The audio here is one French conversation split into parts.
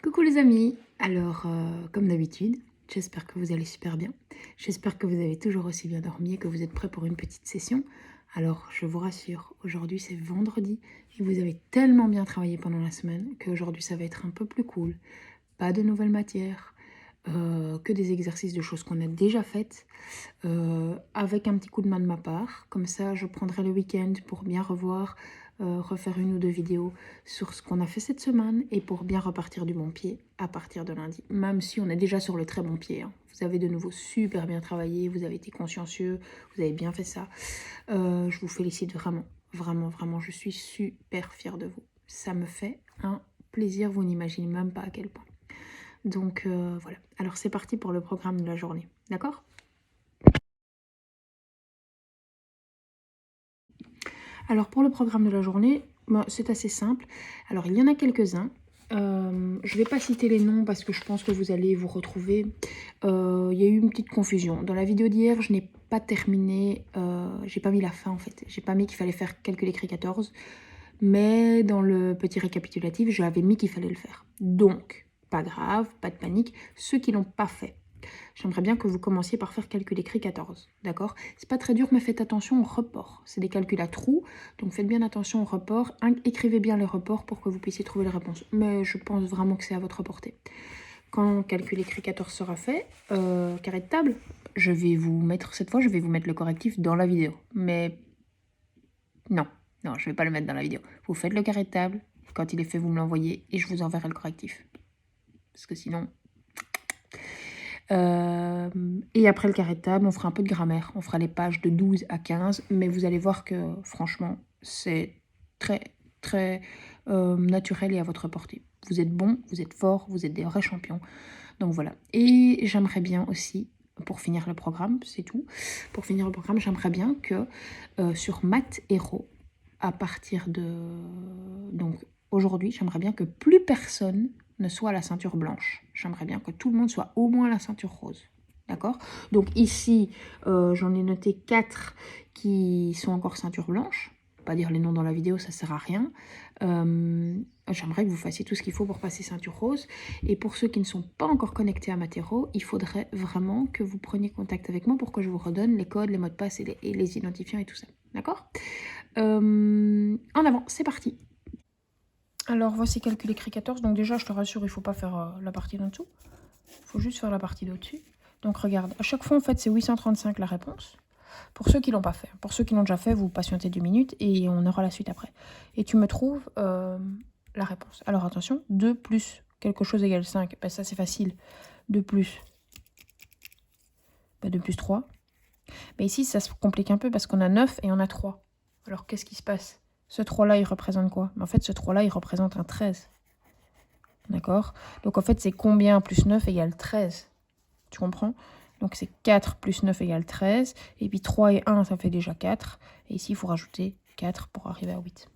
Coucou les amis, alors comme d'habitude, j'espère que vous allez super bien, j'espère que vous avez toujours aussi bien dormi et que vous êtes prêts pour une petite session. Alors je vous rassure, aujourd'hui c'est vendredi et vous avez tellement bien travaillé pendant la semaine qu'aujourd'hui ça va être un peu plus cool, pas de nouvelles matières, que des exercices de choses qu'on a déjà faites, avec un petit coup de main de ma part. Comme ça, je prendrai le week-end pour bien revoir, refaire une ou deux vidéos sur ce qu'on a fait cette semaine et pour bien repartir du bon pied à partir de lundi. Même si on est déjà sur le très bon pied, hein. Vous avez de nouveau super bien travaillé, vous avez été consciencieux, vous avez bien fait ça. Je vous félicite vraiment, vraiment, vraiment. Je suis super fière de vous. Ça me fait un plaisir, vous n'imaginez même pas à quel point. Donc voilà, alors c'est parti pour le programme de la journée, d'accord ? Alors pour le programme de la journée, c'est assez simple. Alors il y en a quelques-uns. Je ne vais pas citer les noms parce que je pense que vous allez vous retrouver. Il y a eu une petite confusion. Dans la vidéo d'hier, je n'ai pas terminé, j'ai pas mis la fin en fait. J'ai pas mis qu'il fallait faire calcul écrit 14. Mais dans le petit récapitulatif, j'avais mis qu'il fallait le faire. Donc, pas grave, pas de panique. Ceux qui l'ont pas fait, j'aimerais bien que vous commenciez par faire calcul écrit 14, d'accord? C'est pas très dur, mais faites attention au report. C'est des calculs à trous, donc faites bien attention au report. Écrivez bien les reports pour que vous puissiez trouver les réponses. Mais je pense vraiment que c'est à votre portée. Quand calcul écrit 14 sera fait, carré de table, je vais vous mettre, cette fois, je vais vous mettre le correctif dans la vidéo. Mais non, je vais pas le mettre dans la vidéo. Vous faites le carré de table, quand il est fait, vous me l'envoyez et je vous enverrai le correctif. Parce que sinon... et après le carré de table, on fera un peu de grammaire. On fera les pages de 12 à 15, mais vous allez voir que franchement, c'est très, très naturel et à votre portée. Vous êtes bon, vous êtes fort, vous êtes des vrais champions. Donc voilà. Et j'aimerais bien aussi, pour finir le programme, c'est tout. Pour finir le programme, j'aimerais bien que sur Math Hero, à partir de... Donc aujourd'hui, j'aimerais bien que plus personne ne soit à la ceinture blanche. J'aimerais bien que tout le monde soit au moins à la ceinture rose. D'accord? Donc ici, j'en ai noté 4 qui sont encore ceinture blanche. Pas dire les noms dans la vidéo, ça sert à rien. J'aimerais que vous fassiez tout ce qu'il faut pour passer ceinture rose. Et pour ceux qui ne sont pas encore connectés à Matero, il faudrait vraiment que vous preniez contact avec moi pour que je vous redonne les codes, les mots de passe et les identifiants et tout ça. D'accord? En avant, c'est parti. Alors voici calcul écrit 14. Donc déjà, je te rassure, il ne faut pas faire la partie d'en dessous. Il faut juste faire la partie d'au-dessus. Donc regarde, à chaque fois, en fait, c'est 835 la réponse. Pour ceux qui ne l'ont pas fait. Pour ceux qui l'ont déjà fait, vous patientez 2 minutes et on aura la suite après. Et tu me trouves la réponse. Alors attention, 2 plus quelque chose égale 5. Ben, ça, c'est facile. 2 plus... 2 plus 3. Mais ici, ça se complique un peu parce qu'on a 9 et on a 3. Alors, qu'est-ce qui se passe? Ce 3-là, il représente quoi? En fait, ce 3-là, il représente un 13. D'accord? Donc, en fait, c'est combien plus 9 égale 13? Tu comprends? Donc, c'est 4 plus 9 égale 13. Et puis, 3 et 1, ça fait déjà 4. Et ici, il faut rajouter 4 pour arriver à 8.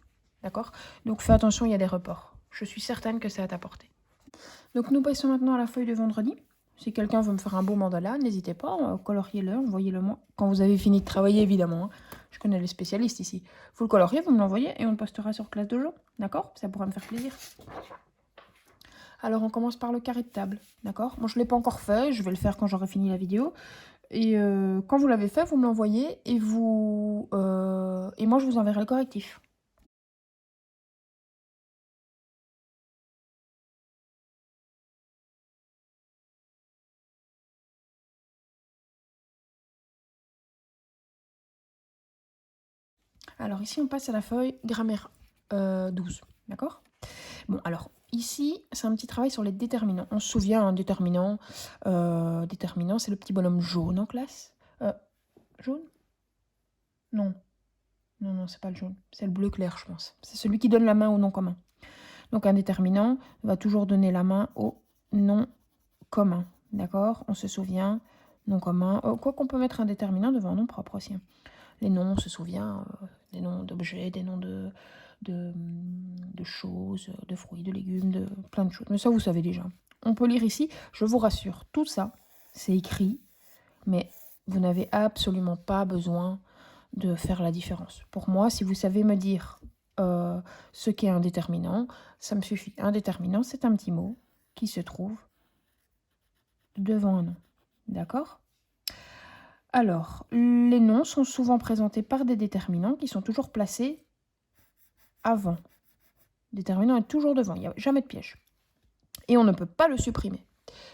D'accord? Donc, fais attention, il y a des reports. Je suis certaine que c'est à ta portée. Donc, nous passons maintenant à la feuille de vendredi. Si quelqu'un veut me faire un beau mandala, n'hésitez pas, coloriez-le, envoyez-le moi. Quand vous avez fini de travailler, évidemment. Hein. Je connais les spécialistes ici. Vous le coloriez, vous me l'envoyez et on le postera sur Classe Dojo. D'accord? Ça pourra me faire plaisir. Alors, on commence par le carré de table. D'accord? Moi, je ne l'ai pas encore fait. Je vais le faire quand j'aurai fini la vidéo. Et quand vous l'avez fait, vous me l'envoyez et moi, je vous enverrai le correctif. Alors, ici, on passe à la feuille grammaire 12. D'accord? Bon, alors, ici, c'est un petit travail sur les déterminants. On se souvient, un déterminant, c'est le petit bonhomme jaune en classe. Jaune? Non. Non, c'est pas le jaune. C'est le bleu clair, je pense. C'est celui qui donne la main au nom commun. Donc, un déterminant va toujours donner la main au nom commun. D'accord? On se souvient, nom commun. Quoi qu'on peut mettre un déterminant devant un nom propre aussi. Hein. Les noms, on se souvient, des noms d'objets, des noms de choses, de fruits, de légumes, de plein de choses. Mais ça, vous savez déjà. On peut lire ici, je vous rassure, tout ça, c'est écrit, mais vous n'avez absolument pas besoin de faire la différence. Pour moi, si vous savez me dire ce qu'est un déterminant, ça me suffit. Un déterminant, c'est un petit mot qui se trouve devant un nom. D'accord? Alors, les noms sont souvent présentés par des déterminants qui sont toujours placés avant. Le déterminant est toujours devant, il n'y a jamais de piège. Et on ne peut pas le supprimer.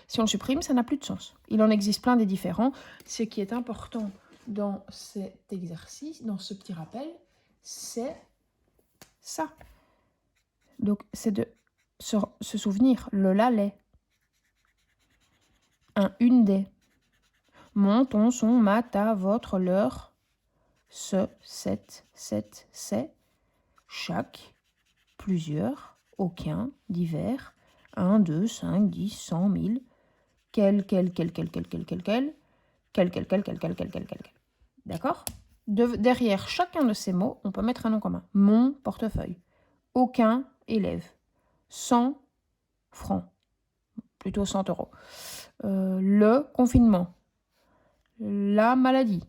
Si on le supprime, ça n'a plus de sens. Il en existe plein des différents. Ce qui est important dans cet exercice, dans ce petit rappel, c'est ça. Donc, c'est de se souvenir. Le, la, les. Un, une des. Mon, ton, son, ma, ta, votre, leur. Ce, cette, c'est. Chaque. Plusieurs. Aucun. Divers. 1, 2, 5, 10, 100, 1000. Quel. D'accord? Derrière chacun de ces mots, on peut mettre un nom commun. Mon portefeuille. Aucun élève. 100 francs. Plutôt 100 euros. Le confinement. La maladie.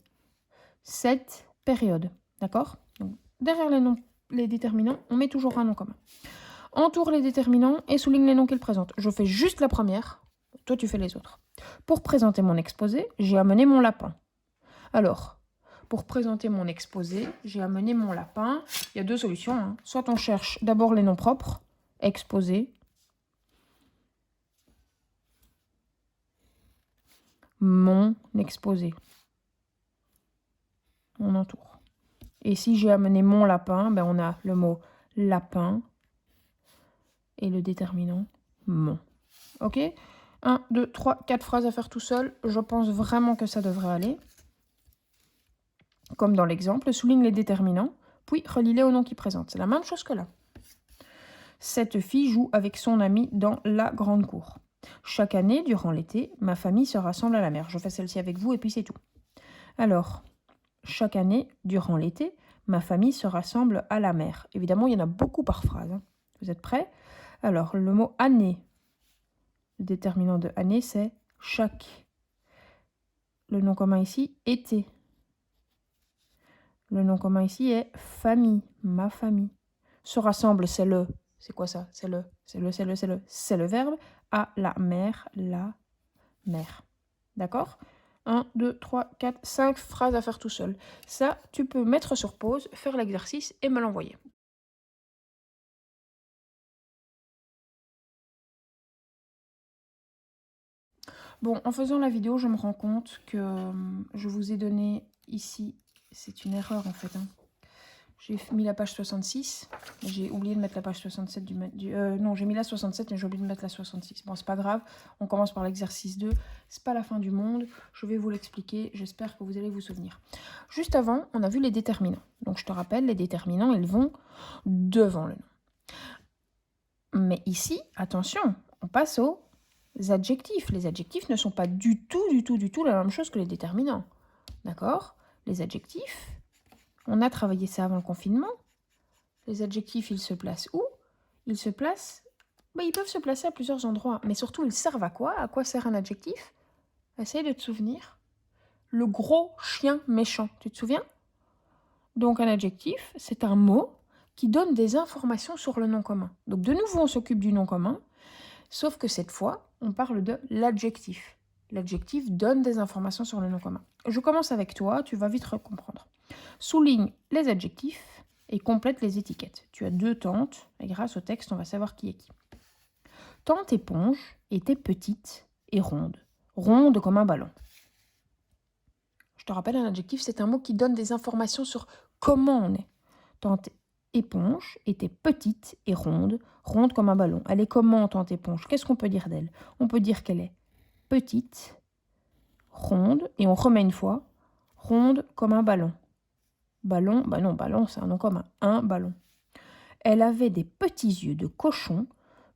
Cette période. D'accord? Donc, derrière les noms, les déterminants, on met toujours un nom commun. Entoure les déterminants et souligne les noms qu'ils présentent. Je fais juste la première. Toi, tu fais les autres. Pour présenter mon exposé, j'ai amené mon lapin. Alors, pour présenter mon exposé, j'ai amené mon lapin. Il y a deux solutions. Hein. Soit on cherche d'abord les noms propres, exposé, mon exposé. On entoure. Et si j'ai amené mon lapin, ben on a le mot lapin et le déterminant mon. Ok? 1, 2, 3, 4 phrases à faire tout seul. Je pense vraiment que ça devrait aller. Comme dans l'exemple, souligne les déterminants, puis relie-les au nom qui présente. C'est la même chose que là. Cette fille joue avec son amie dans la grande cour. Chaque année, durant l'été, ma famille se rassemble à la mer. Je fais celle-ci avec vous et puis c'est tout. Alors, chaque année, durant l'été, ma famille se rassemble à la mer. Évidemment, il y en a beaucoup par phrase. Hein. Vous êtes prêts? Alors, le mot année. Le déterminant de année, c'est chaque. Le nom commun ici, été. Le nom commun ici est famille, ma famille. Se rassemble, c'est le. C'est quoi ça? C'est le. C'est le verbe. À la mer, la mer. D'accord? 1, 2, 3, 4, 5 phrases à faire tout seul. Ça, tu peux mettre sur pause, faire l'exercice et me l'envoyer. Bon, en faisant la vidéo, je me rends compte que je vous ai donné ici, c'est une erreur en fait. Hein. J'ai mis la page 66, j'ai oublié de mettre la page 67 non, j'ai mis la 67 et j'ai oublié de mettre la 66. Bon, c'est pas grave, on commence par l'exercice 2. C'est pas la fin du monde, je vais vous l'expliquer, j'espère que vous allez vous souvenir. Juste avant, on a vu les déterminants. Donc je te rappelle, les déterminants, ils vont devant le nom. Mais ici, attention, on passe aux adjectifs. Les adjectifs ne sont pas du tout la même chose que les déterminants. D'accord? Les adjectifs, on a travaillé ça avant le confinement. Les adjectifs, ils se placent où? Ils se placent... ils peuvent se placer à plusieurs endroits. Mais surtout, ils servent à quoi? À quoi sert un adjectif? Essaye de te souvenir. Le gros chien méchant. Tu te souviens? Donc, un adjectif, c'est un mot qui donne des informations sur le nom commun. Donc, de nouveau, on s'occupe du nom commun. Sauf que cette fois, on parle de l'adjectif. L'adjectif donne des informations sur le nom commun. Je commence avec toi, tu vas vite comprendre. Souligne les adjectifs et complète les étiquettes. Tu as 2 tantes, et grâce au texte, on va savoir qui est qui. Tante éponge était petite et ronde. Ronde comme un ballon. Je te rappelle, un adjectif, c'est un mot qui donne des informations sur comment on est. Tante éponge était petite et ronde, ronde comme un ballon. Elle est comment, tante éponge? Qu'est-ce qu'on peut dire d'elle? On peut dire qu'elle est petite, ronde, et on remet une fois, ronde comme un ballon. Ballon, non, ballon, c'est un nom commun, un ballon. Elle avait des petits yeux de cochon,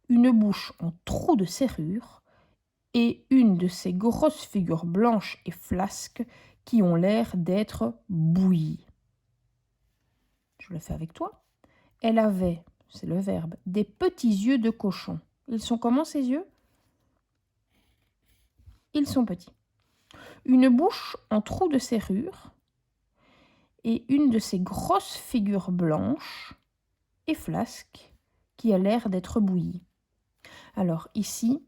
une bouche en trou de serrure, et une de ces grosses figures blanches et flasques qui ont l'air d'être bouillies. Je le fais avec toi. Elle avait, c'est le verbe, des petits yeux de cochon. Ils sont comment ces yeux? Ils sont petits. Une bouche en trou de serrure et une de ces grosses figures blanches et flasques qui a l'air d'être bouillie. Alors, ici,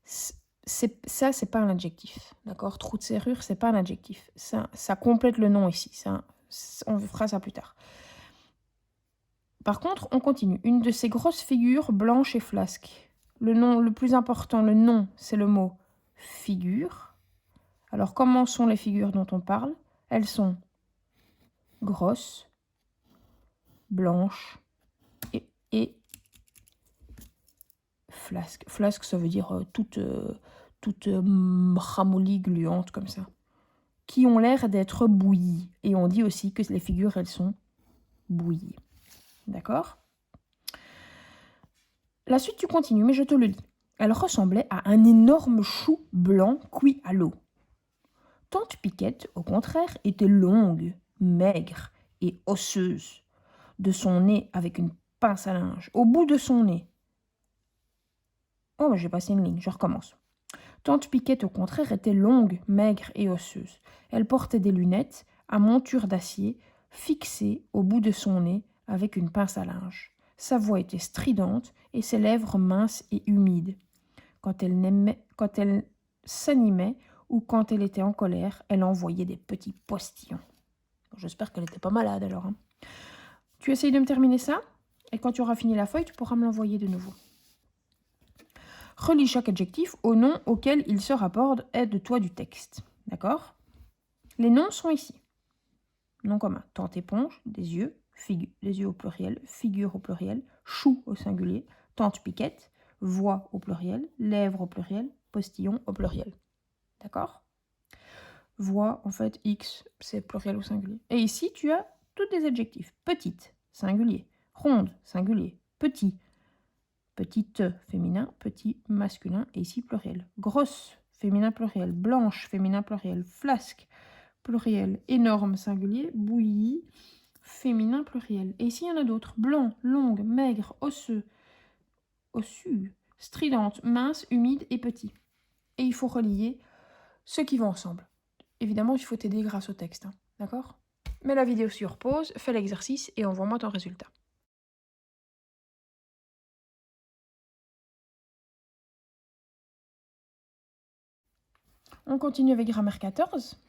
ça, c'est pas un adjectif. D'accord? Trou de serrure, c'est pas un adjectif. Ça complète le nom ici. On fera ça plus tard. Par contre, on continue. Une de ces grosses figures blanches et flasques. Le nom le plus important, le nom, c'est le mot figure. Alors, comment sont les figures dont on parle? Elles sont grosses, blanches et flasque. Flasque, ça veut dire toute ramollie, gluante comme ça. Qui ont l'air d'être bouillies. Et on dit aussi que les figures, elles sont bouillies. D'accord? La suite, tu continues, mais je te le lis. Elle ressemblait à un énorme chou blanc cuit à l'eau. Tante Piquette, au contraire, était longue, maigre et osseuse. De son nez avec une pince à linge. Au bout de son nez. Oh, j'ai passé une ligne, je recommence. Tante Piquette, au contraire, était longue, maigre et osseuse. Elle portait des lunettes à monture d'acier, fixées au bout de son nez avec une pince à linge. Sa voix était stridente et ses lèvres minces et humides. Quand elle s'animait ou quand elle était en colère, elle envoyait des petits postillons. J'espère qu'elle n'était pas malade alors. Hein. Tu essayes de me terminer ça? Et quand tu auras fini la feuille, tu pourras me l'envoyer de nouveau. Relis chaque adjectif au nom auquel il se rapporte aide-toi du texte. D'accord? Les noms sont ici. Nom commun. Tante éponge, des yeux, des yeux au pluriel, figure au pluriel, chou au singulier, tante Piquette, voix au pluriel, lèvres au pluriel, postillon au pluriel. D'accord? Voix, en fait, X, c'est pluriel au singulier. Et ici, tu as tous des adjectifs. Petite, singulier. Ronde, singulier. Petit, petite, féminin. Petit, masculin. Et ici, pluriel. Grosse, féminin, pluriel. Blanche, féminin, pluriel. Flasque, pluriel. Énorme, singulier. Bouillie, féminin, pluriel. Et ici, il y en a d'autres. Blanc, longue, maigre, osseux, ossu, stridente, mince, humide et petit. Et il faut relier ceux qui vont ensemble. Évidemment, il faut t'aider grâce au texte, hein, d'accord? Mets la vidéo sur pause, fais l'exercice et envoie-moi ton résultat. On continue avec grammaire 14.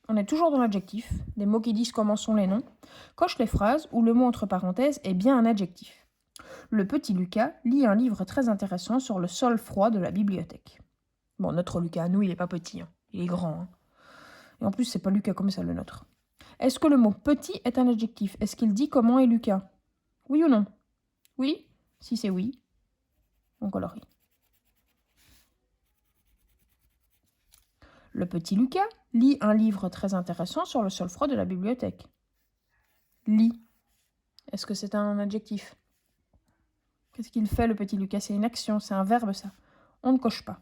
On est toujours dans l'adjectif, des mots qui disent comment sont les noms. Coche les phrases où le mot entre parenthèses est bien un adjectif. Le petit Lucas lit un livre très intéressant sur le sol froid de la bibliothèque. Bon, notre Lucas, nous, il n'est pas petit, hein. Il est grand. Hein. Et en plus, c'est pas Lucas comme ça, le nôtre. Est-ce que le mot petit est un adjectif? Est-ce qu'il dit comment est Lucas? Oui ou non? Oui? Si c'est oui, on colorie. Le petit Lucas lit un livre très intéressant sur le sol froid de la bibliothèque. Lit. Est-ce que c'est un adjectif? Qu'est-ce qu'il fait, le petit Lucas? C'est une action, c'est un verbe, ça. On ne coche pas.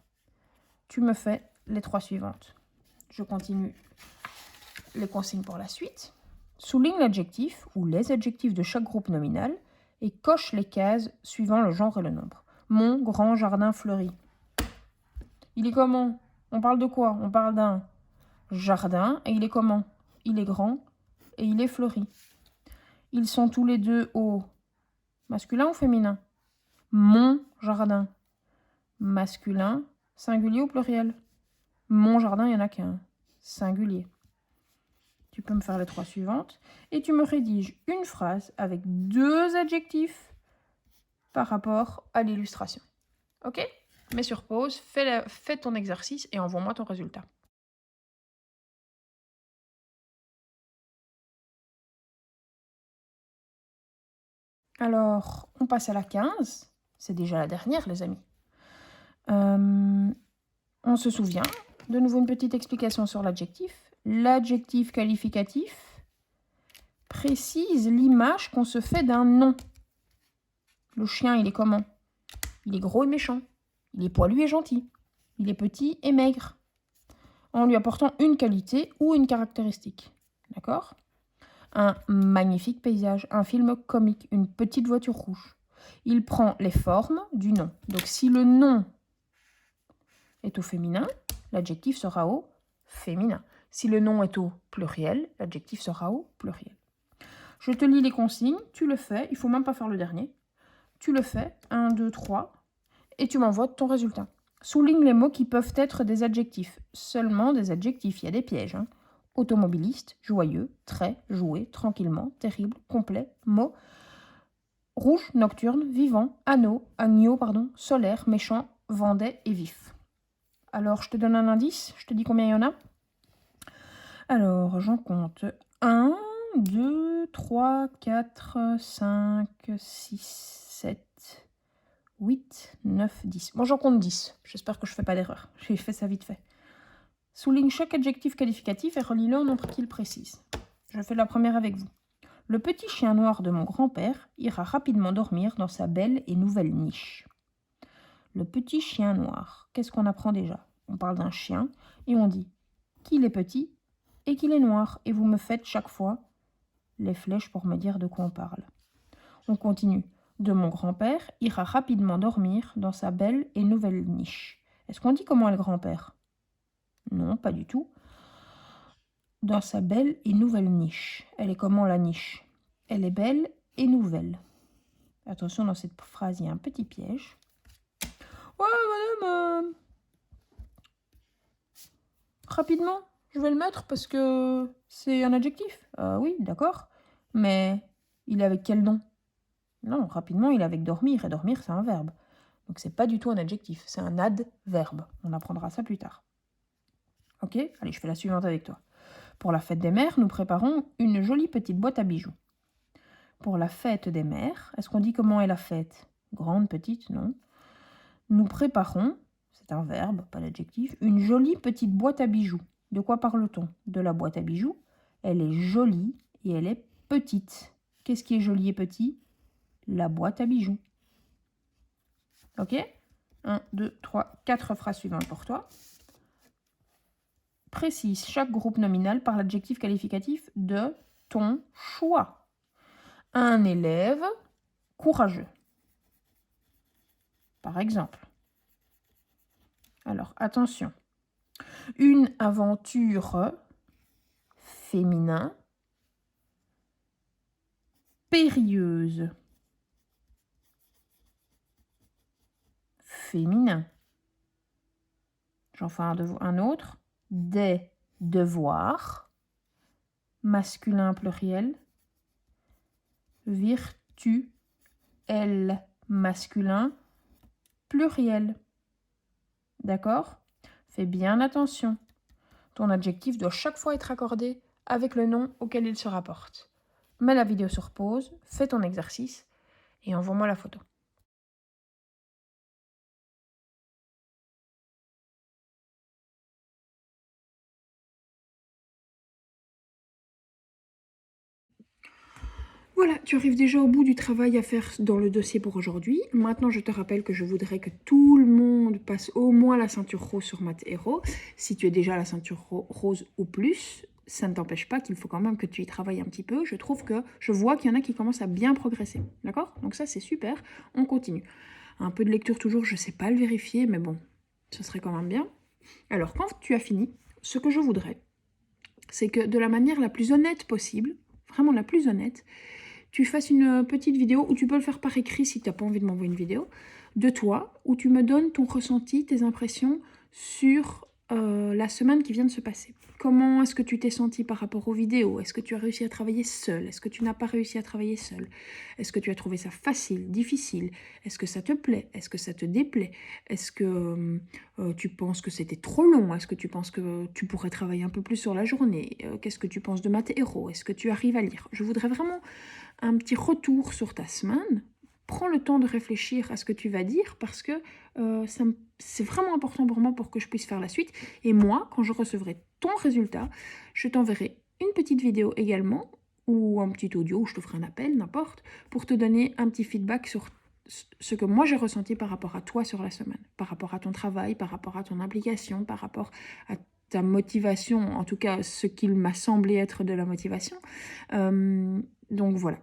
Tu me fais les 3 suivantes. Je continue les consignes pour la suite. Souligne l'adjectif ou les adjectifs de chaque groupe nominal et coche les cases suivant le genre et le nombre. Mon grand jardin fleuri. Il est comment? On parle de quoi? On parle d'un jardin et il est comment? Il est grand et il est fleuri. Ils sont tous les deux au masculin ou féminin? Mon jardin. Masculin, singulier ou pluriel? Mon jardin, il n'y en a qu'un. Singulier. Tu peux me faire les 3 suivantes. Et tu me rédiges une phrase avec 2 adjectifs par rapport à l'illustration. Ok? Mets sur pause, fais ton exercice et envoie-moi ton résultat. Alors, on passe à la 15. C'est déjà la dernière, les amis. On se souvient. De nouveau, une petite explication sur l'adjectif. L'adjectif qualificatif précise l'image qu'on se fait d'un nom. Le chien, il est comment? Il est gros et méchant. Il est poilu et gentil. Il est petit et maigre. En lui apportant une qualité ou une caractéristique. D'accord? Un magnifique paysage, un film comique, une petite voiture rouge. Il prend les formes du nom. Donc si le nom est au féminin, l'adjectif sera au féminin. Si le nom est au pluriel, l'adjectif sera au pluriel. Je te lis les consignes, tu le fais, il ne faut même pas faire le dernier. Tu le fais, 1, 2, 3, et tu m'envoies ton résultat. Souligne les mots qui peuvent être des adjectifs. Seulement des adjectifs, il y a des pièges. Hein. Automobiliste, joyeux, très, joué, tranquillement, terrible, complet, mot. Rouge, nocturne, vivant, agneau, solaire, méchant, vendait et vif. Alors, je te donne un indice, je te dis combien il y en a. Alors, j'en compte 1, 2, 3, 4, 5, 6, 7, 8, 9, 10. Bon, j'en compte 10. J'espère que je ne fais pas d'erreur. J'ai fait ça vite fait. Souligne chaque adjectif qualificatif et relie-le en nombre qu'il précise. Je fais la première avec vous. Le petit chien noir de mon grand-père ira rapidement dormir dans sa belle et nouvelle niche. Le petit chien noir. Qu'est-ce qu'on apprend déjà? On parle d'un chien et on dit qu'il est petit et qu'il est noir. Et vous me faites chaque fois les flèches pour me dire de quoi on parle. On continue. De mon grand-père ira rapidement dormir dans sa belle et nouvelle niche. Est-ce qu'on dit comment est le grand-père? Non, pas du tout. Dans sa belle et nouvelle niche. Elle est comment la niche? Elle est belle et nouvelle. Attention, dans cette phrase, il y a un petit piège. Ouais, madame, rapidement, je vais le mettre parce que c'est un adjectif. Oui, d'accord. Mais il est avec quel nom? Non, rapidement, il est avec dormir. Et dormir, c'est un verbe. Donc, c'est pas du tout un adjectif. C'est un adverbe. On apprendra ça plus tard. Ok? Allez, je fais la suivante avec toi. Pour la fête des mères, nous préparons une jolie petite boîte à bijoux. Pour la fête des mères, est-ce qu'on dit comment est la fête? Grande, petite, non. Nous préparons, c'est un verbe, pas l'adjectif, une jolie petite boîte à bijoux. De quoi parle-t-on? De la boîte à bijoux. Elle est jolie et elle est petite. Qu'est-ce qui est joli et petit? La boîte à bijoux. Ok? 1, 2, 3, 4 phrases suivantes pour toi. Précise chaque groupe nominal par l'adjectif qualificatif de ton choix. Un élève courageux. Par exemple. Alors, attention. Une aventure féminin périlleuse. Féminin. J'en fais un autre. Des devoirs. Masculin pluriel. Virtuel masculin pluriel. D'accord? Fais bien attention. Ton adjectif doit chaque fois être accordé avec le nom auquel il se rapporte. Mets la vidéo sur pause, fais ton exercice et envoie-moi la photo. Voilà, tu arrives déjà au bout du travail à faire dans le dossier pour aujourd'hui. Maintenant, je te rappelle que je voudrais que tout le monde passe au moins la ceinture rose sur Math Hero. Si tu es déjà à la ceinture rose ou plus, ça ne t'empêche pas qu'il faut quand même que tu y travailles un petit peu. Je vois qu'il y en a qui commencent à bien progresser. D'accord? Donc ça, c'est super. On continue. Un peu de lecture toujours, je ne sais pas le vérifier, mais bon, ce serait quand même bien. Alors, quand tu as fini, ce que je voudrais, c'est que de la manière la plus honnête possible, vraiment la plus honnête, tu fasses une petite vidéo, ou tu peux le faire par écrit si tu n'as pas envie de m'envoyer une vidéo, de toi, où tu me donnes ton ressenti, tes impressions sur la semaine qui vient de se passer. Comment est-ce que tu t'es senti par rapport aux vidéos? Est-ce que tu as réussi à travailler seul? Est-ce que tu n'as pas réussi à travailler seul? Est-ce que tu as trouvé ça facile, difficile? Est-ce que ça te plaît? Est-ce que ça te déplaît? Est-ce que tu penses que c'était trop long? Est-ce que tu penses que tu pourrais travailler un peu plus sur la journée? Qu'est-ce que tu penses de Math Hero? Est-ce que tu arrives à lire? Je voudrais vraiment un petit retour sur ta semaine. Prends le temps de réfléchir à ce que tu vas dire parce que c'est vraiment important pour moi pour que je puisse faire la suite. Et moi, quand je recevrai ton résultat, je t'enverrai une petite vidéo également ou un petit audio, ou je te ferai un appel, n'importe, pour te donner un petit feedback sur ce que moi j'ai ressenti par rapport à toi sur la semaine, par rapport à ton travail, par rapport à ton implication, par rapport à ta motivation, en tout cas ce qu'il m'a semblé être de la motivation. Donc voilà,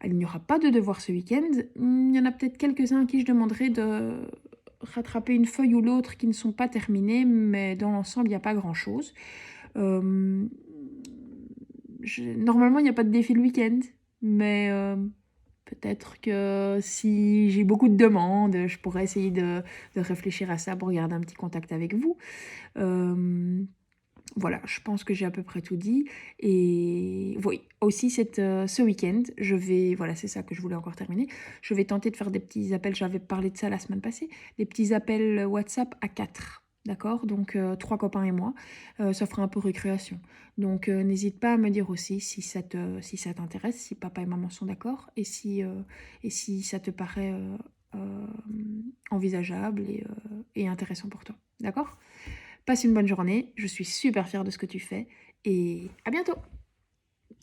il n'y aura pas de devoir ce week-end. Il y en a peut-être quelques-uns à qui je demanderai de rattraper une feuille ou l'autre qui ne sont pas terminés, mais dans l'ensemble, il n'y a pas grand-chose. Normalement, il n'y a pas de défi le week-end, mais Peut-être que si j'ai beaucoup de demandes, je pourrais essayer de réfléchir à ça pour garder un petit contact avec vous. Voilà, je pense que j'ai à peu près tout dit. Et oui, aussi ce week-end, je vais, voilà, c'est ça que je voulais encore terminer, je vais tenter de faire des petits appels, j'avais parlé de ça la semaine passée, des petits appels WhatsApp à 4. D'accord? Donc, 3 copains et moi, ça fera un peu récréation. Donc, n'hésite pas à me dire aussi si ça t'intéresse, si papa et maman sont d'accord, et si ça te paraît envisageable et intéressant pour toi. D'accord? Passe une bonne journée, je suis super fière de ce que tu fais et à bientôt!